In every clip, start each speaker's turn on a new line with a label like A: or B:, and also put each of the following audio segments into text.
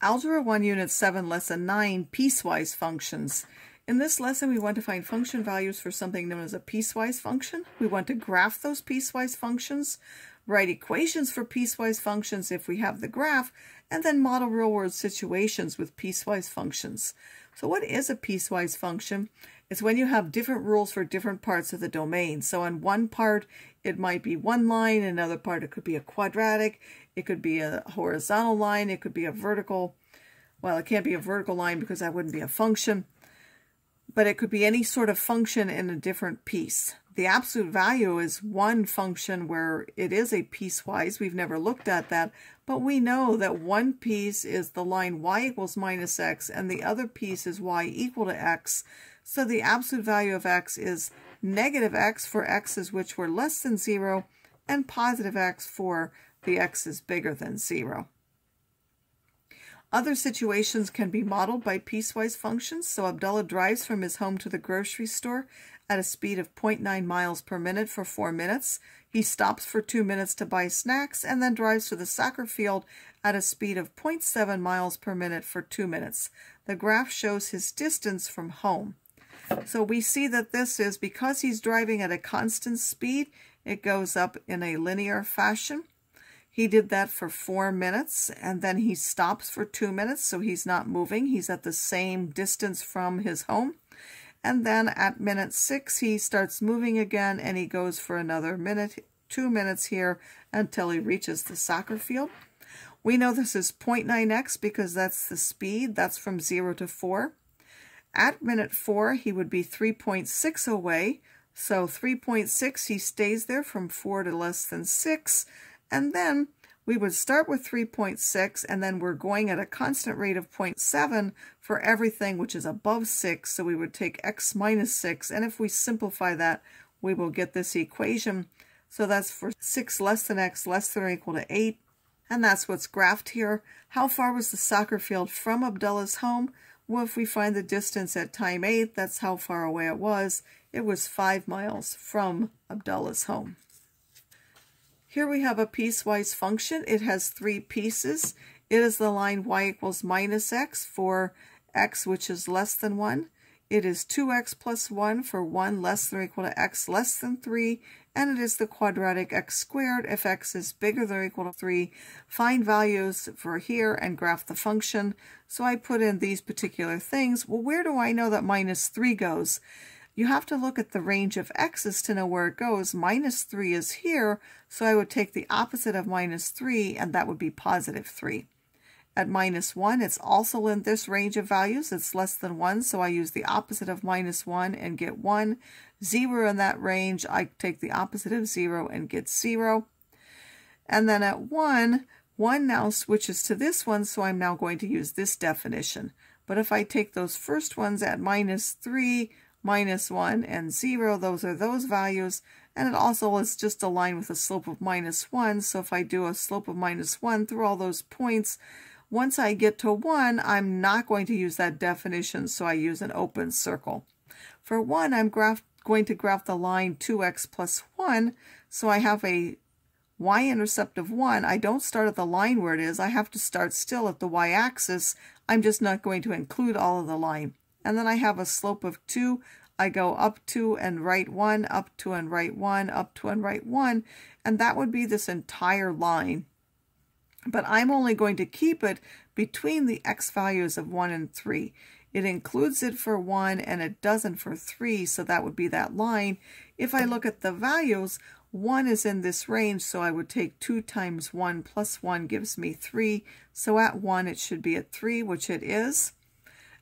A: Algebra 1 Unit 7 Lesson 9 Piecewise Functions. In this lesson we want to find function values for something known as a piecewise function. We want to graph those piecewise functions, write equations for piecewise functions if we have the graph, and then model real-world situations with piecewise functions. So what is a piecewise function? It's when you have different rules for different parts of the domain. So on one part it might be one line, another part it could be a quadratic, it could be a horizontal line, it could be a vertical, well, it can't be a vertical line because that wouldn't be a function, but it could be any sort of function in a different piece. The absolute value is one function where it is a piecewise. We've never looked at that, but we know that one piece is the line y equals minus x and the other piece is y equal to x. So the absolute value of x is negative x for x's which were less than 0 and positive x for the x is bigger than 0. Other situations can be modeled by piecewise functions. So Abdullah drives from his home to the grocery store at a speed of 0.9 miles per minute for 4 minutes. He stops for 2 minutes to buy snacks and then drives to the soccer field at a speed of 0.7 miles per minute for 2 minutes. The graph shows his distance from home. So we see that this is, because he's driving at a constant speed, it goes up in a linear fashion. He did that for 4 minutes, and then he stops for 2 minutes, so he's not moving. He's at the same distance from his home. And then at minute 6, he starts moving again, and he goes for another minute, 2 minutes here, until he reaches the soccer field. We know this is 0.9x because that's the speed. That's from 0 to 4. At minute 4, he would be 3.6 away. So 3.6, he stays there from 4 to less than 6. And then we would start with 3.6, and then we're going at a constant rate of 0.7 for everything which is above 6. So we would take x minus 6, and if we simplify that, we will get this equation. So that's for 6 less than x less than or equal to 8, and that's what's graphed here. How far was the soccer field from Abdullah's home? Well, if we find the distance at time 8, that's how far away it was. It was 5 miles from Abdullah's home. Here we have a piecewise function. It has 3 pieces. It is the line y equals minus x for x which is less than 1. It is 2x plus 1 for 1 less than or equal to x less than 3. And it is the quadratic x squared if x is bigger than or equal to 3. Find values for here and graph the function. So I put in these particular things. Well, where do I know that minus 3 goes? You have to look at the range of x's to know where it goes. Minus 3 is here, so I would take the opposite of minus 3, and that would be positive 3. At minus 1, it's also in this range of values. It's less than 1, so I use the opposite of minus 1 and get 1. 0 in that range, I take the opposite of 0 and get 0. And then at 1, 1 now switches to this one, so I'm now going to use this definition. But if I take those first ones at minus 3, minus 1, and 0, those are those values, and it also is just a line with a slope of minus 1, so if I do a slope of minus 1 through all those points, once I get to 1, I'm not going to use that definition, so I use an open circle. For 1, I'm going to graph the line 2x plus 1, so I have a y-intercept of 1. I don't start at the line where it is, I have to start still at the y-axis. I'm just not going to include all of the line. And then I have a slope of 2. I go up 2 and right 1, up 2 and right 1, up 2 and right 1, and that would be this entire line. But I'm only going to keep it between the x values of 1 and 3. It includes it for 1 and it doesn't for 3, so that would be that line. If I look at the values, 1 is in this range, so I would take 2 times 1 plus 1 gives me 3. So at 1 it should be at 3, which it is.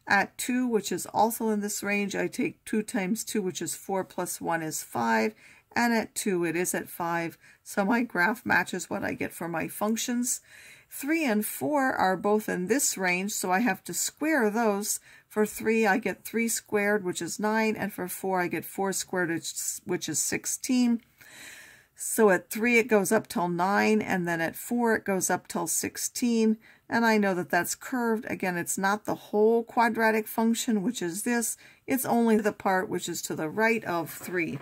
A: At 2, which is also in this range, I take 2 times 2, which is 4, plus 1 is 5. And at 2, it is at 5. So my graph matches what I get for my functions. 3 and 4 are both in this range, so I have to square those. For 3, I get 3 squared, which is 9. And for 4, I get 4 squared, which is 16. So at 3 it goes up till 9, and then at 4 it goes up till 16, and I know that that's curved. Again, it's not the whole quadratic function, which is this, it's only the part which is to the right of 3.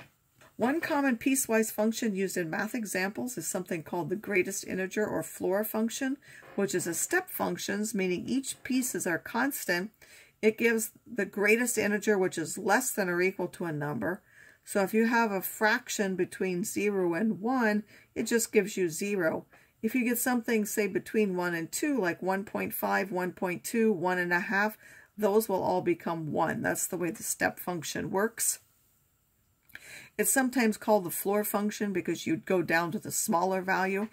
A: One common piecewise function used in math examples is something called the greatest integer or floor function, which is a step function, meaning each pieces are constant. It gives the greatest integer, which is less than or equal to a number. So if you have a fraction between 0 and 1, it just gives you 0. If you get something, say, between 1 and 2, like 1.5, 1.2, 1.5, those will all become 1. That's the way the step function works. It's sometimes called the floor function because you'd go down to the smaller value.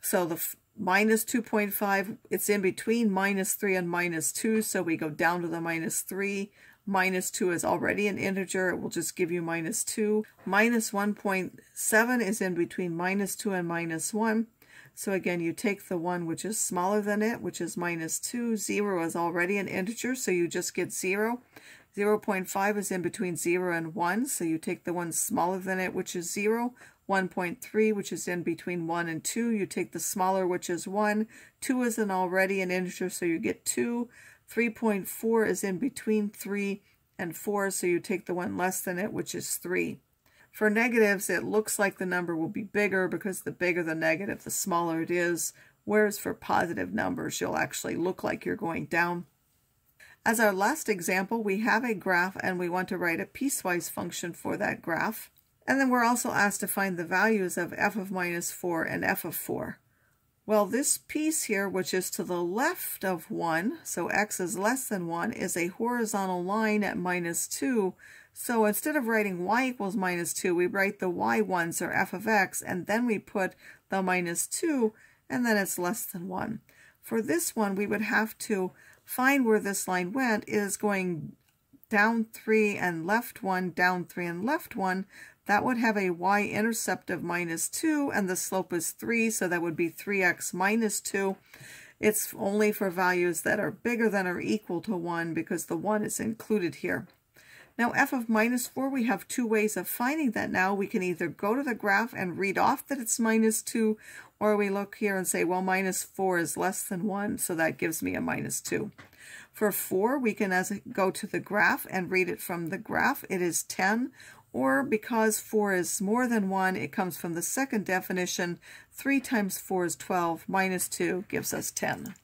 A: So the minus 2.5, it's in between minus 3 and minus 2, so we go down to the minus 3. Minus 2 is already an integer. It will just give you minus 2. Minus 1.7 is in between minus 2 and minus 1. So again, you take the one which is smaller than it, which is minus 2. 0 is already an integer, so you just get 0. 0.5 is in between 0 and 1, so you take the one smaller than it, which is 0. 1.3, which is in between 1 and 2, you take the smaller, which is 1. 2 isn't already an integer, so you get 2. 3.4 is in between 3 and 4, so you take the one less than it, which is 3. For negatives, it looks like the number will be bigger because the bigger the negative, the smaller it is, whereas for positive numbers, you'll actually look like you're going down. As our last example, we have a graph and we want to write a piecewise function for that graph. And then we're also asked to find the values of f of minus 4 and f of 4. Well, this piece here, which is to the left of 1, so x is less than 1, is a horizontal line at minus 2. So instead of writing y equals minus 2, we write the y1s, or f of x, and then we put the minus 2, and then it's less than 1. For this one, we would have to find where this line went. It is going down 3 and left 1, down 3 and left 1. That would have a y-intercept of minus 2, and the slope is 3, so that would be 3x minus 2. It's only for values that are bigger than or equal to 1 because the 1 is included here. Now f of minus 4, we have two ways of finding that now. We can either go to the graph and read off that it's minus 2, or we look here and say, well, minus 4 is less than 1, so that gives me a minus 2. For 4, we can go to the graph and read it from the graph. It is 10. Or because 4 is more than 1, it comes from the second definition. 3 times 4 is 12, minus 2 gives us 10.